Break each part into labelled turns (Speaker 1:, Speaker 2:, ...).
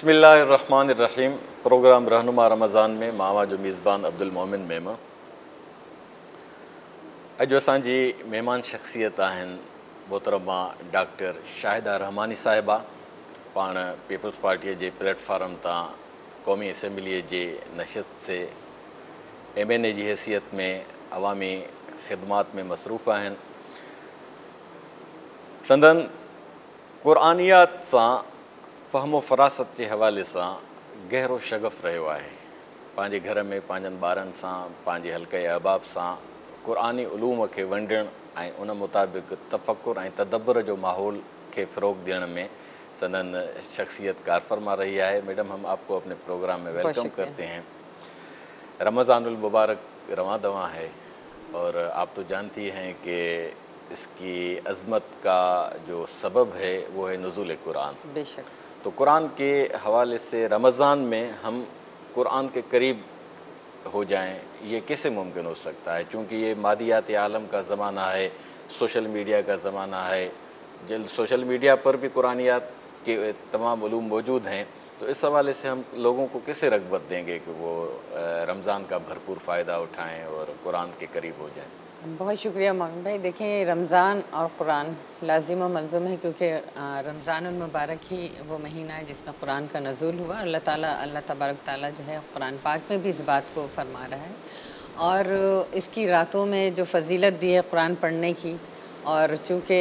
Speaker 1: बिस्मिल्लाहिर्रहमानिर्रहीम। प्रोग्राम रहनुमा रमज़ान में मावा जो मेज़बान अब्दुल मोमिन मेमा। अॼु असांजी महिमान शख़्सियत आहिनि मोहतरमा डॉक्टर शाहिदा रहमानी साहिबा। पाण पीपल्स पार्टीअ जे प्लेटफार्म तां क़ौमी असम्बलीअ जे नशिस्त से MNA जी हैसियत में अवामी ख़िदमात में मसरूफ़ आहिनि। संदन क़ुरानियात सां फ़हमो फ़रासत जे हवाले सां गहरो शगफ़ रहियो आहे। पंहिंजे घर में पंहिंजनि ॿारनि सां, पंहिंजे हल्के अहबाब सां क़ुरानी उलूम खे वंडण ऐं उन मुताबिक़ तफ़क्कुर ऐं तदब्बर जो माहौल खे फ़रोग़ ॾियण में संदन शख्सियत कार फरमा रही है। मैडम, हम आपको अपने प्रोग्राम में वेलकम करते हैं। रमज़ानुल मुबारक रवां दवां है और आप तो जानती हैं कि इसकी अज़मत का जो सबब है वो है नुज़ूल कुरान।
Speaker 2: बेशक।
Speaker 1: तो कुरान के हवाले से रमज़ान में हम कुरान के करीब हो जाएं, ये कैसे मुमकिन हो सकता है? चूँकि ये मादियात आलम का ज़माना है, सोशल मीडिया का ज़माना है, जल सोशल मीडिया पर भी कुरानियात के तमाम उलूम मौजूद हैं। तो इस हवाले से हम लोगों को कैसे रग़बत देंगे कि वो रमज़ान का भरपूर फ़ायदा उठाएँ और कुरान के करीब हो जाएँ?
Speaker 2: बहुत शुक्रिया मोमिन भाई। देखिए, रमज़ान और कुरान लाजिम व मलज़ूम है, क्योंकि रमज़ानुल मुबारक ही वो महीना है जिसमें कुरान का नज़ूल हुआ। अल्लाह तबारक ताला जो है कुरान पाक में भी इस बात को फरमा रहा है और इसकी रातों में जो फ़जीलत दी है कुरान पढ़ने की, और चूँकि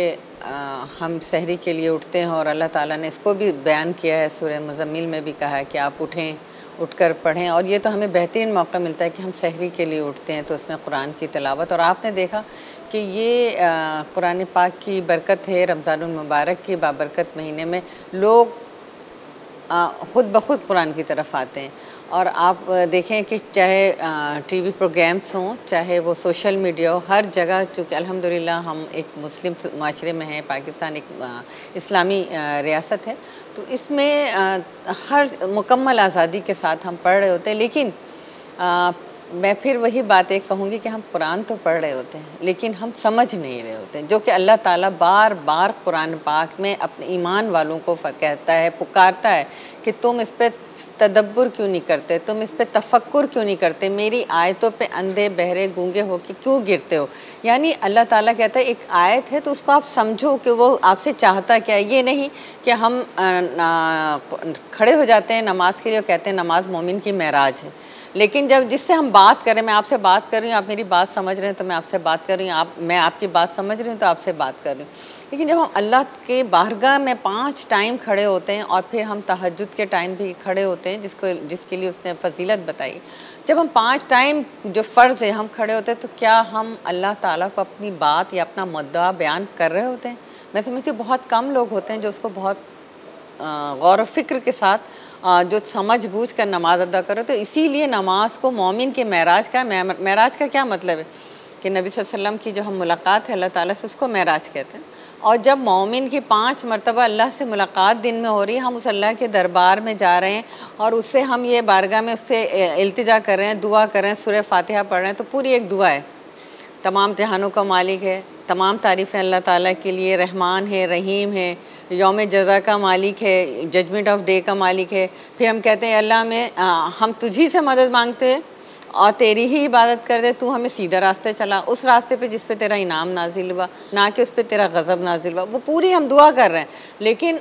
Speaker 2: हम सहरी के लिए उठते हैं और अल्लाह ताला ने इसको भी बयान किया है, सूरह मुज़म्मिल में भी कहा है कि आप उठें, उठकर पढ़ें। और ये तो हमें बेहतरीन मौका मिलता है कि हम सहरी के लिए उठते हैं तो उसमें कुरान की तिलावत। और आपने देखा कि ये कुरान पाक की बरकत है। रमज़ानुल मुबारक की बाबरकत महीने में लोग ख़ुद ब खुद कुरान की तरफ आते हैं। और आप देखें कि चाहे TV प्रोग्राम्स हों, चाहे वो सोशल मीडिया हो, हर जगह, चूँकि अल्हम्दुलिल्लाह हम एक मुस्लिम माशरे में हैं, पाकिस्तान एक इस्लामी रियासत है, तो इसमें हर मुकम्मल आज़ादी के साथ हम पढ़ रहे होते हैं। लेकिन मैं फिर वही बात एक कहूँगी कि हम कुरान तो पढ़ रहे होते हैं लेकिन हम समझ नहीं रहे होते हैं, जो कि अल्लाह ताला बार बार कुरान पाक में अपने ईमान वालों को कहता है, पुकारता है कि तुम इस पर तदब्बुर क्यों नहीं करते, तुम इस पे तफक्कुर क्यों नहीं करते, मेरी आयतों पे अंधे बहरे गूंगे हो के क्यों गिरते हो। यानी अल्लाह ताला कहता है एक आयत है तो उसको आप समझो कि वो आपसे चाहता क्या है। ये नहीं कि हम खड़े हो जाते हैं नमाज के लिए और कहते हैं नमाज मोमिन की मेराज है, लेकिन जब जिससे हम बात करें, मैं आपसे बात कर रही हूँ, आप मेरी बात समझ रहे हैं तो मैं आपसे बात कर रही हूँ, मैं आपकी बात समझ रही हूँ तो आपसे बात कर रही हूँ। लेकिन जब हम अल्लाह के बारगाह में 5 टाइम खड़े होते हैं और फिर हम तहज्जुद के टाइम भी खड़े होते हैं, जिसके लिए उसने फजीलत बताई, जब हम 5 टाइम जो फ़र्ज़ है हम खड़े होते हैं, तो क्या हम अल्लाह ताला को अपनी बात या अपना मुद्दा बयान कर रहे होते हैं? मैं समझती हूँ बहुत कम लोग होते हैं जो उसको बहुत गौर व फिक्र के साथ जो समझ बूझ कर नमाज अदा करो। तो इसीलिए नमाज को मोमिन के मेराज का, मेराज का क्या मतलब है कि नबी सल्लल्लाहु अलैहि वसल्लम की जो हम मुलाकात है अल्लाह ताला से, उसको मेराज कहते हैं। और जब मोमिन की 5 मरतबा अल्लाह से मुलाकात दिन में हो रही है, हम उस अल्लाह के दरबार में जा रहे हैं और उससे हम ये बारगाह में उससे इल्तिजा कर रहे हैं, दुआ कर रहे हैं, सूरह फातिहा पढ़ रहे हैं, तो पूरी एक दुआ है। तमाम जहानों का मालिक है, तमाम तारीफ़ें अल्लाह ताला के लिए, रहमान है, रहीम है, यौम जज़ा का मालिक है, जजमेंट ऑफ डे का मालिक है। फिर हम कहते हैं अल्लाह में हम तुझी से मदद मांगते हैं और तेरी ही इबादत कर दे, तू हमें सीधा रास्ते चला, उस रास्ते पे जिस पे तेरा इनाम नाजिल हुआ, ना कि उस पे तेरा गज़ब नाजिल हुआ। वो पूरी हम दुआ कर रहे हैं। लेकिन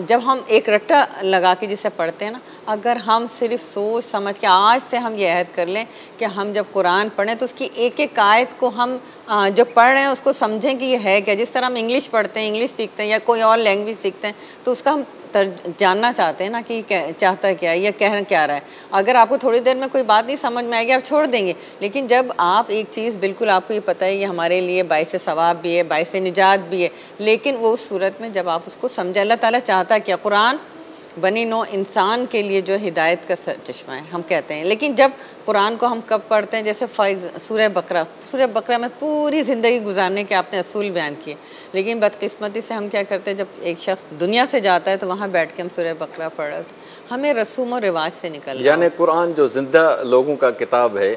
Speaker 2: जब हम एक रट्टा लगा के जिसे पढ़ते हैं ना, अगर हम सिर्फ सोच समझ के आज से हम ये अहद कर लें कि हम जब कुरान पढ़ें तो उसकी एक एक आयत को हम जो पढ़ रहे हैं उसको समझें कि ये है क्या। जिस तरह हम इंग्लिश पढ़ते हैं, इंग्लिश सीखते हैं या कोई और लैंग्वेज सीखते हैं, तो उसका हम जानना चाहते हैं ना कि चाहता क्या है या कह क्या रहा है। अगर आपको थोड़ी देर में कोई बात नहीं समझ में आएगी, आप छोड़ देंगे। लेकिन जब आप एक चीज़ बिल्कुल आपको ये पता है ये हमारे लिए बाइस सवाब भी है, बाइस निजात भी है, लेकिन वो उस सूरत में जब आप उसको समझे, अल्लाह ताला चाहता क्या, कुरान बनी नो इंसान के लिए जो हिदायत का चश्मा है हम कहते हैं। लेकिन जब कुरान को हम कब पढ़ते हैं, जैसे सूरह बकरा में पूरी ज़िंदगी गुजारने के आपने असूल बयान किए, लेकिन बदकिस्मती से हम क्या करते हैं, जब एक शख्स दुनिया से जाता है तो वहाँ बैठ के हम सूरह बकरा पढ़ रहे, हमें रसूम और रिवाज से निकल,
Speaker 1: यानी कुरान जो ज़िंदा लोगों का किताब है,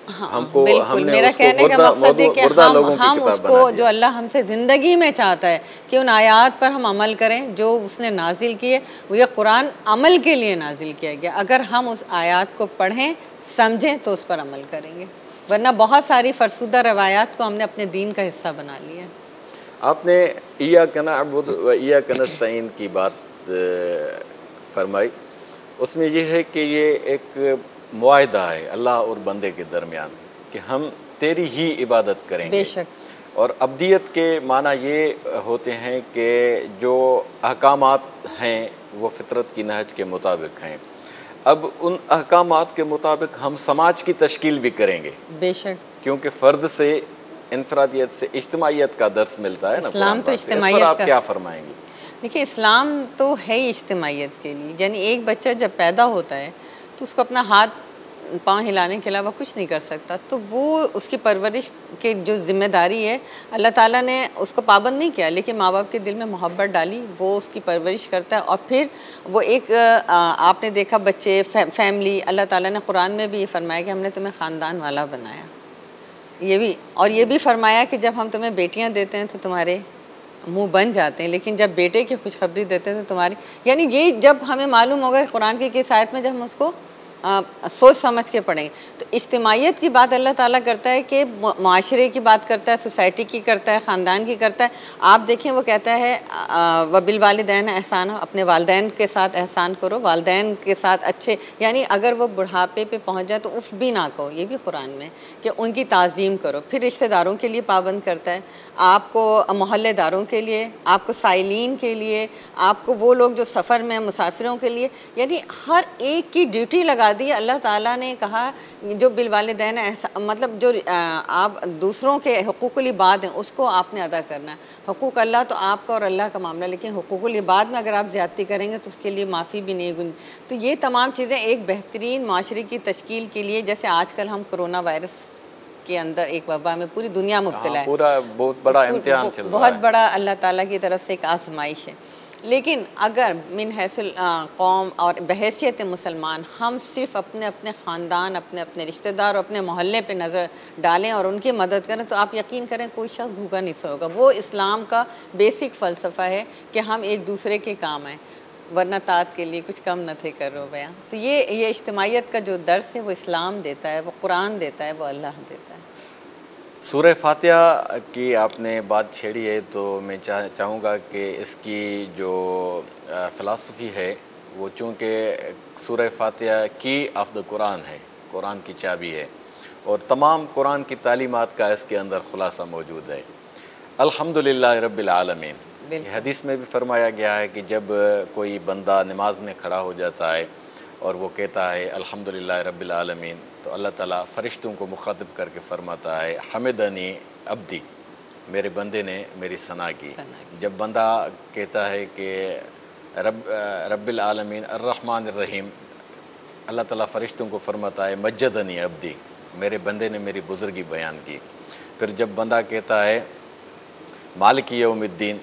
Speaker 2: हाँ,
Speaker 1: हमको
Speaker 2: बिल्कुल।
Speaker 1: हमने
Speaker 2: मेरा
Speaker 1: उसको
Speaker 2: कहने का मकसद है कि
Speaker 1: मुर्दा लोगों की
Speaker 2: हम
Speaker 1: किताब
Speaker 2: उसको
Speaker 1: बना
Speaker 2: जो
Speaker 1: दिया।
Speaker 2: अल्लाह हमसे ज़िंदगी में चाहता है कि उन आयात पर हम अमल करें जो उसने नाजिल किए। वो ये कुरान अमल के लिए नाजिल किया गया। अगर हम उस आयात को पढ़ें, समझें तो उस पर अमल करेंगे, वरना बहुत सारी फरसुदा रवायात को हमने अपने दीन का हिस्सा बना लिया।
Speaker 1: आपने इय्याका नअबुद व इय्याका नस्तईन की बात फरमाई। उसमें ये है कि ये एक मुआहदा है अल्लाह और बंदे के दरमियान कि हम तेरी ही इबादत करेंगे।
Speaker 2: बेशक।
Speaker 1: और अब्दियत के माना ये होते हैं कि जो अहकामात हैं वो फितरत की नहज के मुताबिक हैं। अब उन अहकामात के मुताबिक हम समाज की तश्कील भी करेंगे।
Speaker 2: बेशक।
Speaker 1: क्योंकि फ़र्द से इनफरादियत से इज्तिमाइयत का दर्स मिलता है ना।
Speaker 2: इस्लाम तो
Speaker 1: इस पर
Speaker 2: इज्तिमाइयत
Speaker 1: आप
Speaker 2: का,
Speaker 1: क्या फरमाएंगी?
Speaker 2: देखिए इस्लाम तो है ही इज्तिमाइयत के लिए। यानी एक बच्चा जब पैदा होता है तो उसको अपना हाथ पाँव हिलाने के अलावा कुछ नहीं कर सकता, तो वो उसकी परवरिश की जो जिम्मेदारी है अल्लाह ताला ने उसको पाबंद नहीं किया, लेकिन माँ बाप के दिल में मोहब्बत डाली, वो उसकी परवरिश करता है। और फिर वो एक आपने देखा बच्चे फैमिली, अल्लाह ताला ने कुरान में भी ये फरमाया कि हमने तुम्हें ख़ानदान वाला बनाया। ये भी, और ये भी फरमाया कि जब हम तुम्हें बेटियाँ देते हैं तो तुम्हारे मुंह बन जाते हैं, लेकिन जब बेटे की खुशखबरी देते हैं तो तुम्हारी, यानी ये जब हमें मालूम होगा कुरान की किस आयत में, जब हम उसको सोच समझ के पढ़ेंगे तो इज्तिमाइयत की बात अल्लाह ताला करता है कि माशरे की बात करता है, सोसाइटी की करता है, ख़ानदान की करता है। आप देखें वो कहता है वबिल वालिदैन एहसान, अपने वालिदैन के साथ एहसान करो, वालिदैन के साथ अच्छे, यानी अगर वो बुढ़ापे पे पहुंच जाए तो उफ़ भी ना कहो, ये भी कुरान में कि उनकी ताज़ीम करो। फिर रिश्तेदारों के लिए पाबंद करता है, आपको मोहल्लेदारों के लिए, आपको साइलीन के लिए, आपको वो लोग जो सफ़र में मुसाफिरों के लिए, यानी हर एक की ड्यूटी लगा दी। अल्लाह ताला ने कहा जो बिलवालिदैन मतलब जो आप दूसरों के हुकूकुल इबाद हैं उसको आपने अदा करना है। हुकूक अल्लाह तो आपका और अल्लाह का मामला, लेकिन हुकूकुल इबाद में अगर आप ज़्यादती करेंगे तो उसके लिए माफ़ी भी नहीं गुंज। तो ये तमाम चीज़ें एक बेहतरीन माशरे की तश्कील के लिए, जैसे आजकल हम कोरोना वायरस के अंदर एक वबा में पूरी दुनिया मुब्तला है,
Speaker 1: पूरा बहुत बड़ा इम्तिहान चल रहा है,
Speaker 2: बहुत बड़ा अल्लाह ताला की तरफ से एक आजमाइश है। लेकिन अगर मिन हैसिल कौम और बहैसियत मुसलमान हम सिर्फ अपने अपने ख़ानदान, अपने अपने रिश्तेदार और अपने मोहल्ले पे नज़र डालें और उनकी मदद करें तो आप यकीन करें कोई शख्स भूखा नहीं सोएगा। वो इस्लाम का बेसिक फ़लसफ़ा है कि हम एक दूसरे के काम आएँ, वरना तात के लिए कुछ कम न थे करो बयां। तो ये इज्तिमाइयत का जो दर्स है वो इस्लाम देता है, वो कुरान देता है, वो अल्लाह देता है।
Speaker 1: सूरह फातिहा की आपने बात छेड़ी है तो मैं चाहूँगा कि इसकी जो फ़िलासफ़ी है वो, चूँकि सूरह फातिहा की ऑफ द कुरान है, कुरान की चाबी है और तमाम कुरान की तालीमात का इसके अंदर ख़ुलासा मौजूद है। अल्हम्दुलिल्लाह रब्बिल आलमीन, हदीस में भी फरमाया गया है कि जब कोई बंदा नमाज में खड़ा हो जाता है और वो कहता है अल्हम्दुलिल्लाह रब्बिल आलमीन, तो अल्लाह ताला फ़रिश्तों को मुखातिब करके फ़रमाता है हमिदनी अब्दी, मेरे बंदे ने मेरी सना की। जब बंदा कहता है कि रब्बिल आलमीन अर्रहमान अर्रहीम, अल्लाह ताला फ़रिश्तों को फ़रमाता है मज्जदनी अब्दी, मेरे बंदे ने मेरी बुज़ुर्गी बयान की। फिर जब बंदा कहता है मालिकी यौमिद्दीन,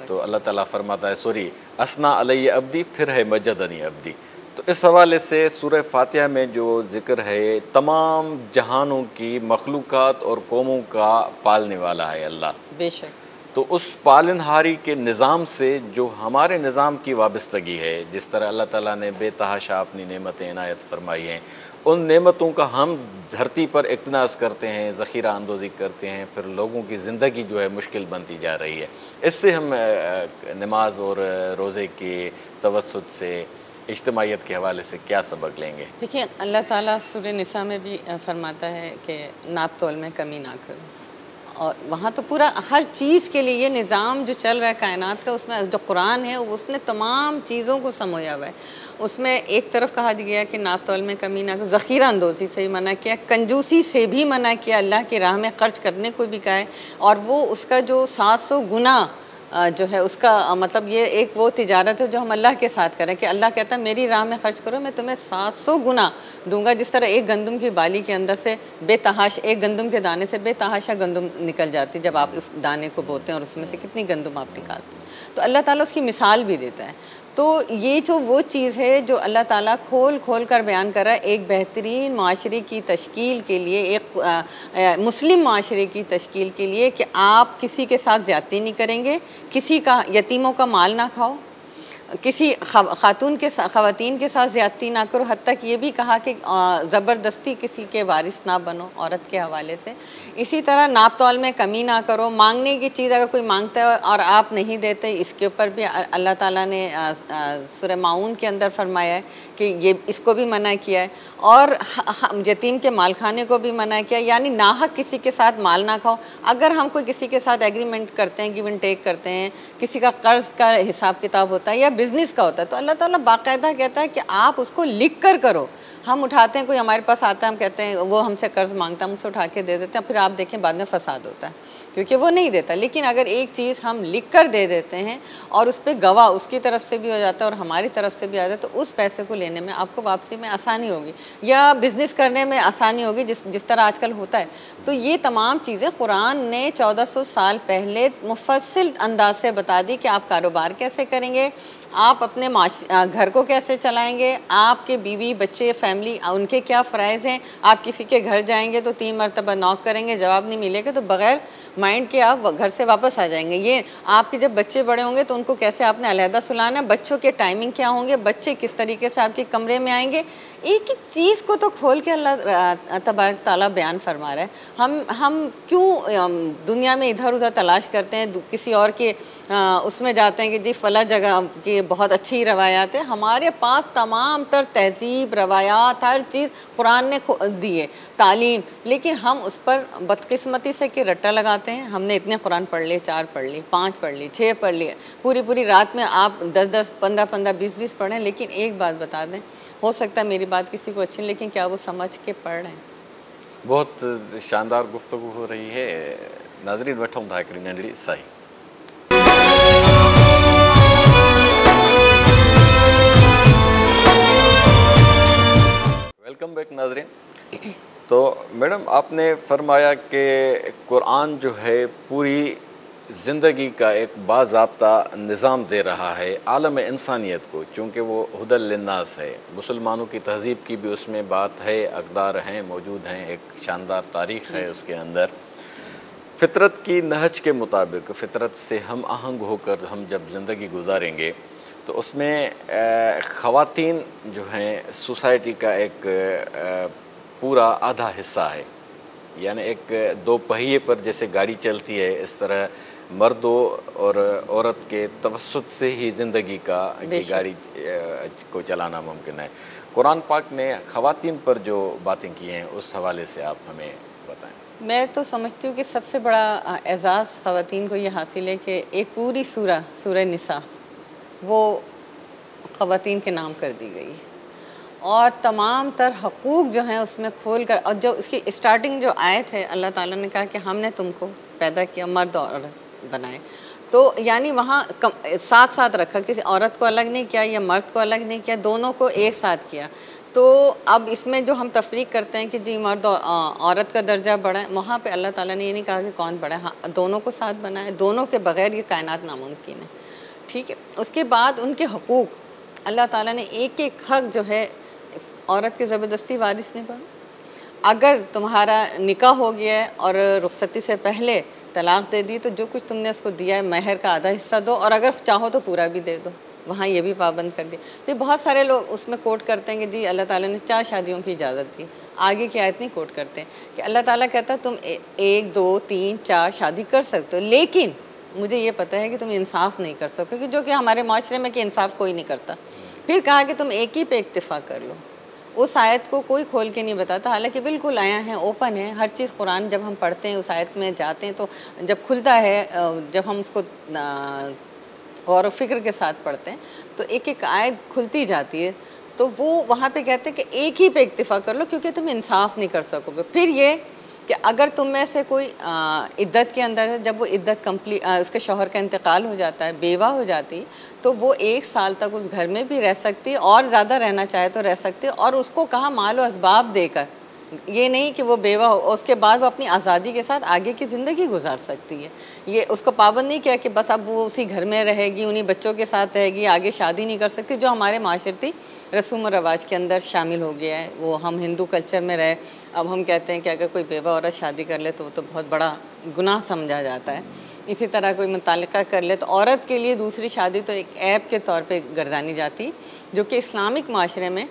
Speaker 1: तो अल्लाह ताला फ़रमाता है सॉरी असना अलैहि अब्दी, फिर है मज्जदनी अब्दी। तो इस हवाले से सूरह फातिहा में जो ज़िक्र है तमाम जहानों की मखलूक़ात और कौमों का पालने वाला है अल्लाह।
Speaker 2: बेशक।
Speaker 1: तो उस पालनहारी के निज़ाम से जो हमारे निज़ाम की वाबस्तगी है, जिस तरह अल्लाह ताला ने बेतहाशा अपनी नेमतें इनायत फरमाई हैं, उन नेमतों का हम धरती पर इक्तनाज़ करते हैं, ज़ख़ीरा अंदोज़ी करते हैं, फिर लोगों की ज़िंदगी जो है मुश्किल बनती जा रही है। इससे हम नमाज और रोज़े के तवस्सुत से इज्तिमाइयत के हवाले से क्या सबक लेंगे? देखिए
Speaker 2: अल्लाह ताला सूरह निसा में भी फरमाता है कि नाप तोल में कमी ना करो, और वहाँ तो पूरा हर चीज़ के लिए ये निज़ाम जो चल रहा है कायनात का, उसमें जो कुरान है उसने तमाम चीज़ों को समोया हुआ है। उसमें एक तरफ कहा गया कि नाप तोल में कमी ना करो, ज़ख़ीरा अंदोज़ी से भी मना किया, कंजूसी से भी मना किया, अल्लाह की राह में ख़र्च करने को भी कहा है। और वो उसका जो 700 गुना जो है उसका मतलब ये एक वो तिजारत है जो हम अल्लाह के साथ करें कि अल्लाह कहता है मेरी राह में ख़र्च करो, मैं तुम्हें 700 गुना दूंगा। जिस तरह एक गंदम की बाली के अंदर से बेतहाश, एक गंदम के दाने से बेतहाशा गंदम निकल जाती, जब आप उस दाने को बोते हैं और उसमें से कितनी गंदम आप निकालते हैं। तो अल्लाह ताला उसकी मिसाल भी देता है। तो ये जो वो चीज़ है जो अल्लाह ताला खोल खोल कर बयान कर रहा है, एक बेहतरीन माशरे की तश्कील के लिए, एक मुस्लिम माशरे की तश्कील के लिए, कि आप किसी के साथ ज़्यादती नहीं करेंगे, किसी का यतीमों का माल ना खाओ, किसी ख़वातीन के साथ ज़्यादती ना करो। हद तक ये भी कहा कि ज़बरदस्ती किसी के वारिस ना बनो औरत के हवाले से। इसी तरह नाप तौल में कमी ना करो। मांगने की चीज़ अगर कोई मांगता है और आप नहीं देते, इसके ऊपर भी अल्लाह ताला ने सूरह माऊन के अंदर फरमाया है कि ये इसको भी मना किया है, और यतीम के माल खाने को भी मना किया, यानी नाहक किसी के साथ माल ना खाओ। अगर हम कोई किसी के साथ एग्रीमेंट करते हैं, गिव एंड टेक करते हैं, किसी का कर्ज का हिसाब किताब होता है या बिज़नेस का होता है, तो अल्लाह ताला बाकायदा कहता है कि आप उसको लिख कर करो। हम उठाते हैं, कोई हमारे पास आता है, हम कहते हैं वो हमसे कर्ज मांगता है, हम उसे उठा के दे देते हैं, फिर आप देखें बाद में फसाद होता है क्योंकि वो नहीं देता। लेकिन अगर एक चीज़ हम लिख कर दे देते हैं और उस पर गवाह उसकी तरफ से भी हो जाता है और हमारी तरफ से भी आ जाता है, तो उस पैसे को लेने में आपको वापसी में आसानी होगी या बिज़नेस करने में आसानी होगी, जिस तरह आजकल होता है। तो ये तमाम चीज़ें कुरान ने 1400 साल पहले मुफस्सिल अंदाज से बता दी कि आप कारोबार कैसे करेंगे, आप अपने घर को कैसे चलाएंगे, आपके बीवी बच्चे फैमिली उनके क्या फ़राइज़ हैं। आप किसी के घर जाएंगे तो 3 मरतबा नॉक करेंगे, जवाब नहीं मिलेगा तो बग़ैर माइंड के आप घर से वापस आ जाएंगे। ये आपके जब बच्चे बड़े होंगे तो उनको कैसे आपने अलहदा सुलाना, बच्चों के टाइमिंग क्या होंगे, बच्चे किस तरीके से आपके कमरे में आएंगे, एक एक चीज़ को तो खोल के अल्लाह तबारक ताला बयान फरमा रहा है। हम क्यों दुनिया में इधर उधर तलाश करते हैं, किसी और के उसमें जाते हैं कि जी फ़ला जगह की बहुत अच्छी रवायात है। हमारे पास तमाम तर तहज़ीब, रवायात, हर चीज़ कुरान ने दी है, तालीम, लेकिन हम उस पर बदकिस्मती से कि रट्टा लगाते हैं। हमने इतने कुरान पढ़ लिए, 4 पढ़ लिए, 5 पढ़ लिए, 6 पढ़ लिए, पूरी रात में आप 10-10, 15-15, 20-20 पढ़ें। लेकिन एक बात बता दें, हो सकता है मेरी बात किसी को अच्छी, लेकिन क्या वो समझ के पढ़ रहे हैं?
Speaker 1: बहुत शानदार गुफ्तगू हो रही है। नाज़रीन, वठूं था हिकिड़ी नंढड़ी साई। वेलकम बैक नाज़रीन। तो मैडम, आपने फरमाया कि कुरान जो है पूरी ज़िंदगी का एक बाज़ाब्ता निज़ाम दे रहा है आलम इंसानियत को, चूँकि वो हुदल लिन्नास है। मुसलमानों की तहज़ीब की भी उसमें बात है, अक़दार हैं, मौजूद हैं, एक शानदार तारीख़ है उसके अंदर। फ़ितरत की नहज के मुताबिक, फ़ितरत से हम आहंग होकर हम जब ज़िंदगी गुजारेंगे तो उसमें ख़वातीन जो हैं सोसाइटी का एक पूरा आधा हिस्सा है। यानी एक 2 पहिए पर जैसे गाड़ी चलती है, इस तरह मर्दों और औरत के तवस्सुत से ही ज़िंदगी की गाड़ी को चलाना मुमकिन है। कुरान पाक ने ख़वातीन पर जो बातें की हैं उस हवाले से आप हमें बताएं।
Speaker 2: मैं तो समझती हूँ कि सबसे बड़ा एज़ाज़ ख़वातीन को ये हासिल है कि एक पूरी सूरह निसा वो ख़वातीन के नाम कर दी गई और तमाम तर हकूक़ जो हैं उसमें खोल कर, और जो उसकी स्टार्टिंग जो आयत है, अल्लाह ताला ने कहा कि हमने तुमको पैदा किया, मर्द और औरत बनाए। तो यानी वहाँ साथ साथ रखा, किसी औरत को अलग नहीं किया या मर्द को अलग नहीं किया, दोनों को एक साथ किया। तो अब इसमें जो हम तफरीक करते हैं कि जी मर्द और औरत का दर्जा बढ़ा है, वहाँ पे अल्लाह ताला ने ये नहीं कहा कि कौन बढ़ा है, हाँ दोनों को साथ बनाए, दोनों के बग़ैर ये कायनात नामुमकिन है। ठीक है। उसके बाद उनके हकूक़, अल्लाह ताला ने एक एक हक़ जो है औरत के ज़बरदस्ती वारिस नहीं बना। अगर तुम्हारा निकाह हो गया है और रुखसती से पहले तलाक़ दे दी तो जो कुछ तुमने उसको दिया है महर का आधा हिस्सा दो, और अगर चाहो तो पूरा भी दे दो। वहाँ ये भी पाबंद कर दी। फिर बहुत सारे लोग उसमें कोट करते हैं कि जी अल्लाह ताला ने 4 शादियों की इजाज़त दी। आगे की आयत नहीं कोट करते हैं कि अल्लाह ताला कहता है तुम 1, 2, 3, 4 शादी कर सकते हो, लेकिन मुझे ये पता है कि तुम इंसाफ नहीं कर सकोगे, जो कि हमारे माशरे में कि इंसाफ कोई नहीं करता। फिर कहा कि तुम एक ही पे इक्तिफ़ा कर लो। उस आयत को कोई खोल के नहीं बताता, हालांकि बिल्कुल आया है, ओपन है हर चीज़। कुरान जब हम पढ़ते हैं, उस आयत में जाते हैं, तो जब खुलता है, जब हम उसको गौर व फिक्र के साथ पढ़ते हैं तो एक एक आयत खुलती जाती है। तो वो वहाँ पे कहते हैं कि एक ही पे इक्तिफ़ा कर लो क्योंकि तुम इंसाफ नहीं कर सकोगे। फिर ये कि अगर तुम में से कोई इद्दत के अंदर है, जब वो इद्दत कंप्लीट, उसके शौहर का इंतकाल हो जाता है, बेवा हो जाती, तो वो 1 साल तक उस घर में भी रह सकती है और ज़्यादा रहना चाहे तो रह सकती है। और उसको कहा माल व असबाब देकर ये नहीं कि वो बेवा हो, उसके बाद वो अपनी आज़ादी के साथ आगे की ज़िंदगी गुजार सकती है। ये उसको पाबंद नहीं किया कि बस अब वो उसी घर में रहेगी, उन्हीं बच्चों के साथ रहेगी, आगे शादी नहीं कर सकती, जो हमारे माशरती रसूम और रवाज के अंदर शामिल हो गया है। वो हम हिंदू कल्चर में रहे, अब हम कहते हैं कि अगर कोई बेवा औरत शादी कर ले तो वो तो बहुत बड़ा गुनाह समझा जाता है। इसी तरह कोई मुतालिका कर ले तो औरत के लिए दूसरी शादी तो एक ऐब के तौर पे गर्दानी जाती, जो कि इस्लामिक माशरे में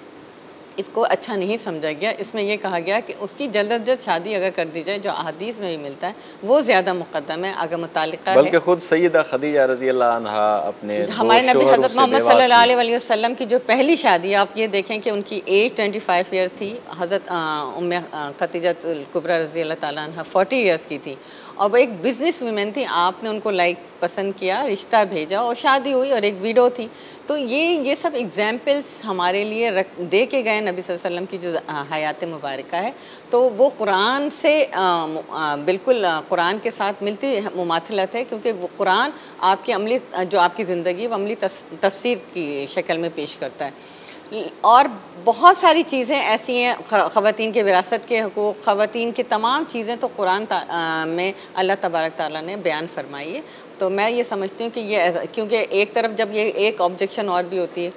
Speaker 2: इसको अच्छा नहीं समझा गया। इसमें यह कहा गया कि उसकी जल्द अज जल्द शादी अगर कर दी जाए, जो अहादीस में भी मिलता है, वो ज़्यादा मुक़द्दम है अगर मुतालिका है।
Speaker 1: बल्कि खुद सैयदा खदीजा रज़ी अल्लाह अन्हा अपने
Speaker 2: हमारे नबी हज़रत मोहम्मद सल्लल्लाहु अलैहि वसल्लम की जो पहली शादी, आप ये देखें कि उनकी एज 25 ईयर थी। हज़रत उम्मे खदीजा कुबरा रज़ी अल्लाह ताला अन्हा 40 ईयर्स की थी, और वो एक बिज़नेस वूमेन थी। आपने उनको पसंद किया, रिश्ता भेजा और शादी हुई, और एक विडो थी। तो ये सब एग्जाम्पल्स हमारे लिए दे के गए नबी सल्लल्लाहु अलैहि वसल्लम की जो हयात मुबारका है। तो वो कुरान से बिल्कुल कुरान के साथ मिलती मुमाथिलत है, क्योंकि वो कुरान आपकी अमली जो आपकी ज़िंदगी वो अमली तफसीर की शक्ल में पेश करता है। और बहुत सारी चीज़ें ऐसी हैं, ख़वातीन के विरासत के हकूक़, ख़वातीन की तमाम चीज़ें तो कुरान में अल्लाह तबारक ताला ने बयान फरमाई है। तो मैं ये समझती हूँ कि ये, क्योंकि एक तरफ जब ये एक ऑब्जेक्शन और भी होती है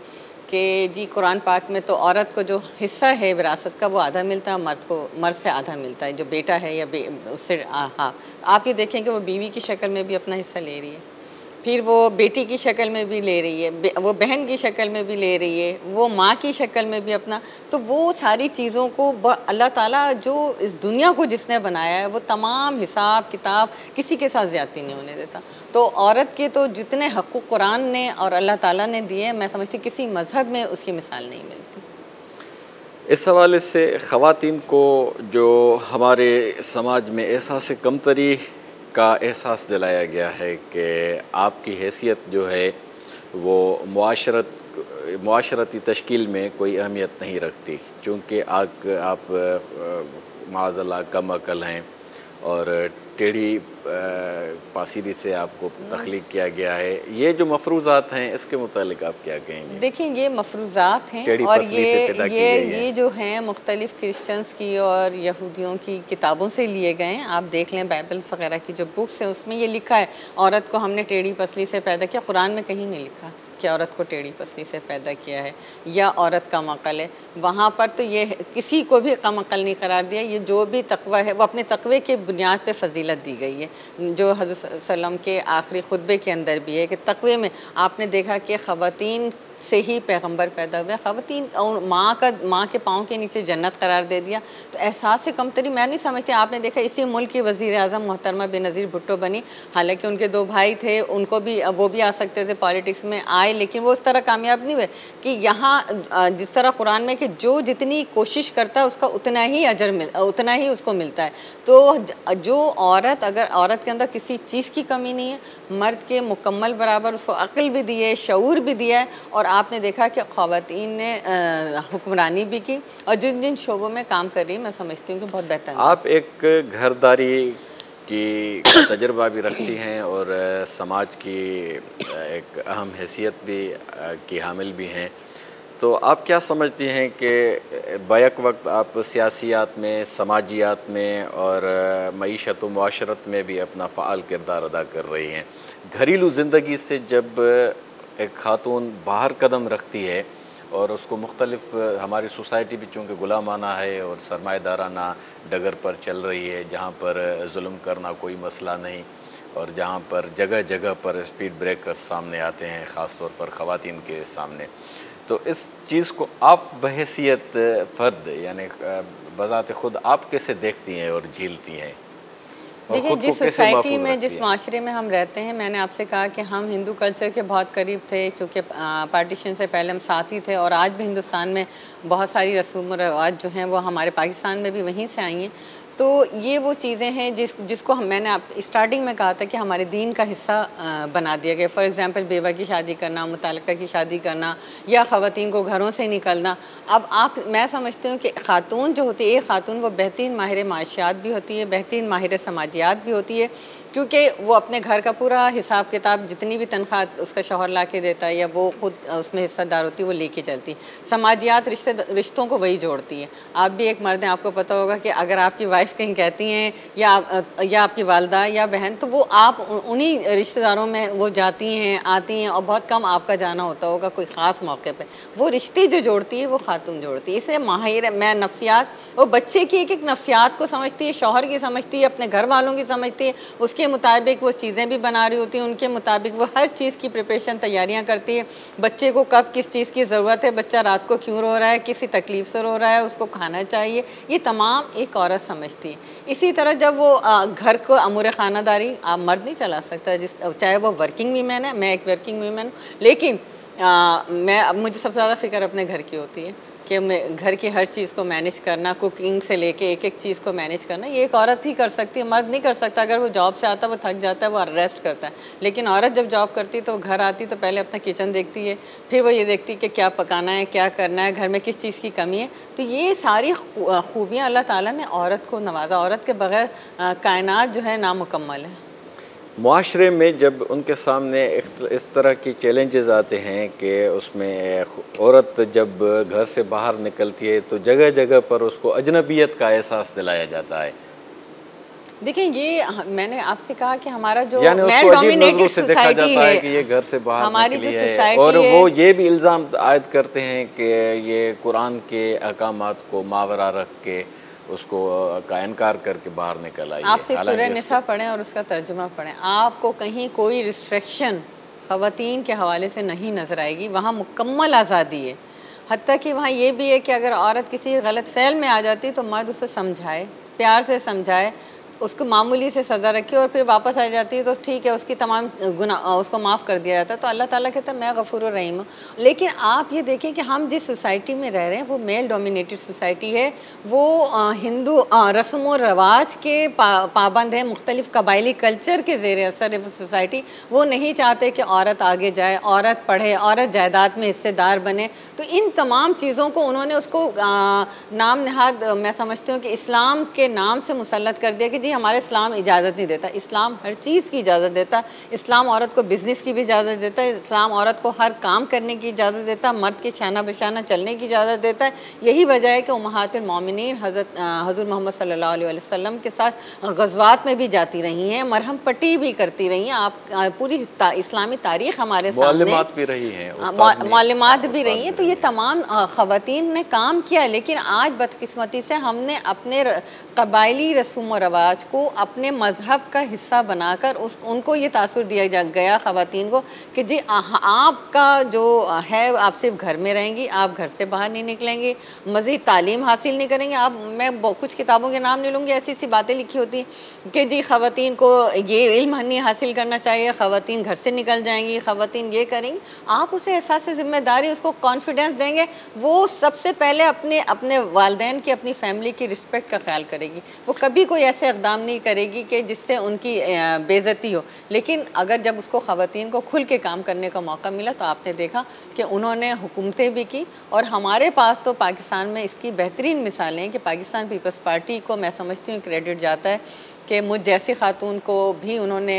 Speaker 2: कि जी कुरान पाक में तो औरत को जो हिस्सा है विरासत का वो आधा मिलता है, मर्द को मर्द से आधा मिलता है, जो बेटा है या उससे हाँ। आप ये देखें कि वो बीवी की शक्ल में भी अपना हिस्सा ले रही है, फिर वो बेटी की शक्ल में भी ले रही है, वो बहन की शक्ल में भी ले रही है, वो माँ की शक्ल में भी अपना। तो वो सारी चीज़ों को अल्लाह ताला जो इस दुनिया को जिसने बनाया है, वो तमाम हिसाब किताब किसी के साथ ज़्यादती नहीं होने देता। तो औरत के तो जितने हक़ कुरान ने और अल्लाह ताला ने दिए, मैं समझती किसी मज़हब में उसकी मिसाल नहीं मिलती।
Speaker 1: इस हवाले से ख़वातीन को जो हमारे समाज में एहसास कमतरी का एहसास दिलाया गया है कि आपकी हैसियत जो है वो मुआशरती तश्कील में कोई अहमियत नहीं रखती, चूँकि आप माज़अल्लाह कम अकल हैं और टेढ़ी पासीरी से आपको तख्लीक किया गया है। ये जो मफरूज़ात हैं इसके मुतालिक आप क्या कहेंगे?
Speaker 2: देखिए ये मफरूज़ात हैं, और ये जो हैं मुख्तलिफ़ क्रिश्चियंस की और यहूदियों की किताबों से लिए गए हैं। आप देख लें बाइबल वगैरह की जो बुक्स हैं उसमें ये लिखा है औरत को हमने टेढ़ी पसली से पैदा किया। कुरान में कहीं नहीं लिखा कि औरत को टेढ़ी पसली से पैदा किया है या औरत कम अकल है। वहाँ पर तो ये किसी को भी कम अकल नहीं करार दिया। ये जो भी तकवा है वो अपने तकवे के बुनियाद पे फजीलत दी गई है, जो हज़रत सल्लम के आखिरी खुतबे के अंदर भी है कि तकवे में आपने देखा कि ख़वातीन से ही पैगंबर पैदा हुए, ख़वातीन और माँ के पाँव के नीचे जन्नत करार दे दिया। तो एहसास से कमतरी मैं नहीं समझती। आपने देखा इसी मुल्क की वज़ीर आज़म मोहतरमा बेनज़ीर भुट्टो बनी, हालांकि उनके 2 भाई थे, उनको भी वो भी आ सकते थे पॉलिटिक्स में, आए, लेकिन वो उस तरह कामयाब नहीं हुए कि यहाँ जिस तरह कुरान में कि जो जितनी कोशिश करता है उसका उतना ही उतना ही उसको मिलता है। तो जो औरत, अगर औरत के अंदर किसी चीज़ की कमी नहीं है, मर्द के मुकम्मल बराबर उसको अक्ल भी दी है, शऊर भी दिया है, और आपने देखा कि ख़वातीन ने हुक्मरानी भी की और जिन जिन शोबों में काम कर रही है मैं समझती हूँ कि बहुत बेहतर।
Speaker 1: आप एक घरदारी की तजर्बा भी रखती हैं और समाज की एक अहम हैसियत भी की हामिल भी हैं, तो आप क्या समझती हैं कि बैक वक्त आप सियासियात में, समाजियात में और मईशत व मुआशरत में भी अपना फ़ाल किरदार अदा कर रही हैं। घरेलू ज़िंदगी से जब एक ख़ातून बाहर कदम रखती है और उसको मुख्तलिफ़, हमारी सोसाइटी भी चूँकि गुलामाना है और सरमाएदाराना डगर पर चल रही है, जहाँ पर जुल्म करना कोई मसला नहीं और जहाँ पर जगह जगह पर स्पीड ब्रेकर्स सामने आते हैं, ख़ास तौर पर ख़वातीन के सामने। तो इस चीज़ को आप बहैसियत फ़र्द यानी बज़ात ख़ुद आप कैसे देखती हैं और झेलती हैं?
Speaker 2: देखिए जिस सोसाइटी में, जिस माशरे में हम रहते हैं, मैंने आपसे कहा कि हम हिंदू कल्चर के बहुत करीब थे, चूँकि पार्टीशन से पहले हम साथ ही थे, और आज भी हिंदुस्तान में बहुत सारी रसूम और रवाज जो हैं वो हमारे पाकिस्तान में भी वहीं से आई हैं। तो ये वो चीज़ें हैं जिसको मैंने आप स्टार्टिंग में कहा था कि हमारे दीन का हिस्सा बना दिया गया। फॉर एग्ज़ाम्पल बेवा की शादी करना, मुतालिका की शादी करना, या ख़वातीन को घरों से निकलना। अब मैं समझती हूँ कि ख़ातून जो होती है, एक ख़ातून वो बेहतरीन माहिर माशियात भी होती है, बेहतरीन माहिर समाजियात भी होती है, क्योंकि वो अपने घर का पूरा हिसाब किताब, जितनी भी तनख्वाह उसका शौहर ला के देता है या वो खुद उसमें हिस्सेदार होती है, वो लेके चलती। समाजियात रिश्तों को वही जोड़ती है। आप भी एक मर्द हैं, आपको पता होगा कि अगर आपकी वाइफ कहीं कहती हैं या आपकी वालदा या बहन, तो वो आप उन्हीं रिश्तेदारों में वो जाती हैं, आती हैं, और बहुत कम आपका जाना होता होगा कोई ख़ास मौके पे। वो रिश्ते जो जोड़ती है वो खातून जोड़ती है। इसे माहिर मैं नफ्सियात, वो बच्चे की एक नफ्सियात को समझती है, शौहर की समझती है, अपने घर वालों की समझती है, उसके मुताबिक वो चीज़ें भी बना रही होती हैं, उनके मुताबिक वो हर चीज़ की प्रिपरेशन तैयारियां करती है। बच्चे को कब किस चीज़ की ज़रूरत है, बच्चा रात को क्यों रो रहा है, किसी तकलीफ़ से रो रहा है, उसको खाना चाहिए, ये तमाम एक औरत समझती है। इसी तरह जब वो घर को अमूर ख़ानादारी आप मर्द नहीं चला सकता, चाहे वो वर्किंग वीमेन है, मैं एक वर्किंग वीमेन हूँ, लेकिन मुझे सबसे ज़्यादा फ़िक्र अपने घर की होती है कि मैं घर की हर चीज़ को मैनेज करना, कुकिंग से लेके एक एक चीज़ को मैनेज करना, ये एक औरत ही कर सकती है, मर्द नहीं कर सकता। अगर वो जॉब से आता है, वो थक जाता है, वो रेस्ट करता है, लेकिन औरत जब जॉब करती है तो घर आती तो पहले अपना किचन देखती है, फिर वो ये देखती है कि क्या पकाना है, क्या करना है, घर में किस चीज़ की कमी है। तो ये सारी खूबियाँ अल्लाह ताला ने औरत को नवाजा। औरत के बग़ैर कायनात जो है नामुकम्मल है।
Speaker 1: मुआशरे में जब उनके सामने इस तरह की चैलेंजेस आते हैं कि उसमें औरत जब घर से बाहर निकलती है तो जगह जगह पर उसको अजनबियत का एहसास दिलाया जाता है।
Speaker 2: देखिए, ये मैंने आपसे कहा कि हमारा जो
Speaker 1: मेल डोमिनेटेड सोसाइटी है कि ये घर से बाहर
Speaker 2: हमारी जो सोसाइटी
Speaker 1: और वो ये भी इल्ज़ाम आयद करते हैं कि ये कुरान के अहकामात को मावरा रख के उसको का इनकार करके बाहर निकल आई।
Speaker 2: आपसे सूरह निसा पढ़ें और उसका तर्जुमा पढ़ें, आपको कहीं कोई रिस्ट्रिक्शन ख़वातीन के हवाले से नहीं नज़र आएगी। वहाँ मुकम्मल आज़ादी है। हत्ता कि वहाँ ये भी है कि अगर औरत किसी गलत फ़ैल में आ जाती है तो मर्द उसे समझाए, प्यार से समझाए, उसको मामूली से सज़ा रखे और फिर वापस आ जाती है तो ठीक है, उसकी तमाम गुनाह उसको माफ़ कर दिया जाता है। तो अल्लाह ताला कहता है मैं गफूर रहीम हूँ। लेकिन आप ये देखें कि हम जिस सोसाइटी में रह रहे हैं वो मेल डोमिनेटेड सोसाइटी है, वो हिंदू रस्म व रवाज के पाबंद है, मुख्तलिफ़ कबायली कल्चर के ज़ेर असर है वो सोसाइटी। वो नहीं चाहते कि औरत आगे जाए, औरत पढ़े, औरत जायदाद में हिस्सेदार बने। तो इन तमाम चीज़ों को उन्होंने उसको नाम नहाद मैं समझती हूँ कि इस्लाम के नाम से मुसल्लत कर दिया कि हमारा इस्लाम इजाज़त नहीं देता। इस्लाम हर चीज़ की इजाज़त देता। इस्लाम औरत को बिज़नेस की भी इजाज़त देता है, इस्लाम औरत को हर काम करने की इजाज़त देता है, मर्द के शाना बशाना चलने की इजाज़त देता है। यही वजह है कि उम्महातुल मोमिनीन हज़रत मोहम्मद सल्लल्लाहु अलैहि वसल्लम के साथ गज़वात में भी जाती रही हैं, मरहम पट्टी भी करती रही हैं। आप पूरी इस्लामी तारीख़ हमारे सामने
Speaker 1: भी रही है,
Speaker 2: मालूमात भी रही हैं। तो ये तमाम ख़वातीन ने काम किया, लेकिन आज बदकिस्मती से हमने अपने कबायली रस्म व रवाज को अपने मज़हब का हिस्सा बनाकर उनको ये तासुर दिया गया ख़वातीन को कि जी आपका जो है आप सिर्फ घर में रहेंगी, आप घर से बाहर नहीं निकलेंगी, मज़ीद तालीम हासिल नहीं करेंगे। आप मैं कुछ किताबों के नाम नहीं लूँगी, ऐसी सी बातें लिखी होती कि जी ख़वातीन को ये इल्म नहीं हासिल करना चाहिए, ख़वातीन घर से निकल जाएंगी, ख़वातीन ये करेंगी। आप उसे एहसास ज़िम्मेदारी, उसको कॉन्फिडेंस देंगे, वो सबसे पहले अपने वालिदैन की, अपनी फैमिली की रिस्पेक्ट का ख्याल करेगी। वो कभी कोई ऐसे इक़दाम नहीं करेगी कि जिससे उनकी बेइज्जती हो। लेकिन अगर जब उसको ख़वातीन को खुल के काम करने का मौका मिला तो आपने देखा कि उन्होंने हुकूमतें भी की। और हमारे पास तो पाकिस्तान में इसकी बेहतरीन मिसालें हैं कि पाकिस्तान पीपल्स पार्टी को मैं समझती हूँ क्रेडिट जाता है कि मुझ जैसी खातून को भी उन्होंने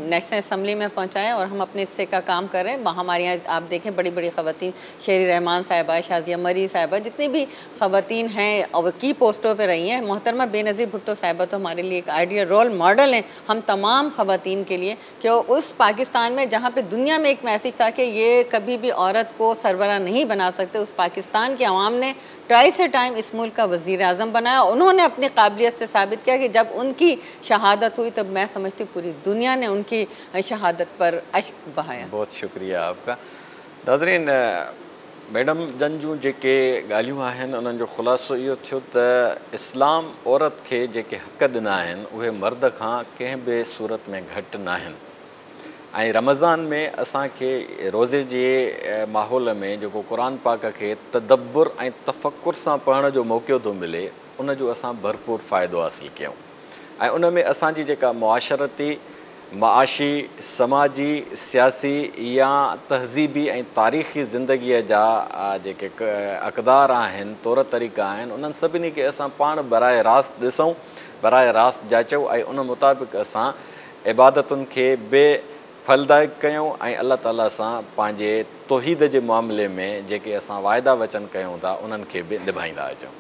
Speaker 2: नेशनल असम्बली में पहुंचाया और हम अपने हिस्से का काम कर रहे हैं। हमारे यहाँ आप देखें बड़ी बड़ी ख़वातीन, शेरी रहमान साहिबा, शाजिया मरी साहिबा, जितनी भी ख़वातीन हैं और की पोस्टों पे रही हैं। मोहतरमा बेनज़ीर भुट्टो साहिबा तो हमारे लिए एक आइडियल रोल मॉडल हैं, हम तमाम ख़वातीन के लिए, कि उस पाकिस्तान में जहाँ पर दुनिया में एक मैसेज था कि ये कभी भी औरत को सरबराह नहीं बना सकते, उस पाकिस्तान के अवाम ने ट्वाइस ए टाइम इस मुल्क का वज़ीर आज़म बनाया। उन्होंने अपनी काबिलियत से साबित किया कि जब उनकी शहादत हुई तब मैं समझती हूँ पूरी दुनिया ने उनकी शहादत पर अश्क बहाया।
Speaker 1: बहुत शुक्रिया आपका। नाज़रीन, मैडम जन जूं जेके ॻाल्हियूं आहिनि उन्हनि जो ख़ुलासो इहो थियो त इस्लाम औरत खे जेके हक़ ॾिना आहिनि उहे मर्द खां कंहिं बि सूरत में घटि न आहिनि। ऐं रमज़ान में असांखे रोज़े जे माहौल में जेको क़ुरान पाक खे तदब्बुर ऐं तफ़क्कुर सां पढ़ण जो मौक़ो थो मिले, उन जो असां भरपूर फ़ाइदो हासिलु कयूं ऐं उन में असांजी जेका मुआशरती माशी समाजी सियासी या तहज़ीबी ऐं तारीख़ी ज़िंदगीअ जा जेके अक़दार आहिनि तौर तरीक़ा आहिनि उन्हनि सभिनी खे असां पाण बराए रास्त ॾिसूं बराए रास्त जाचूं ऐं उन मुताबिक़ असां इबादतुनि खे बेफलदायक कयूं ऐं अल्लाह ताला सां पंहिंजे तौहीद जे मामले में जेके असां वाइदा वचन कयूं था उन्हनि खे बि निभाईंदा अचूं।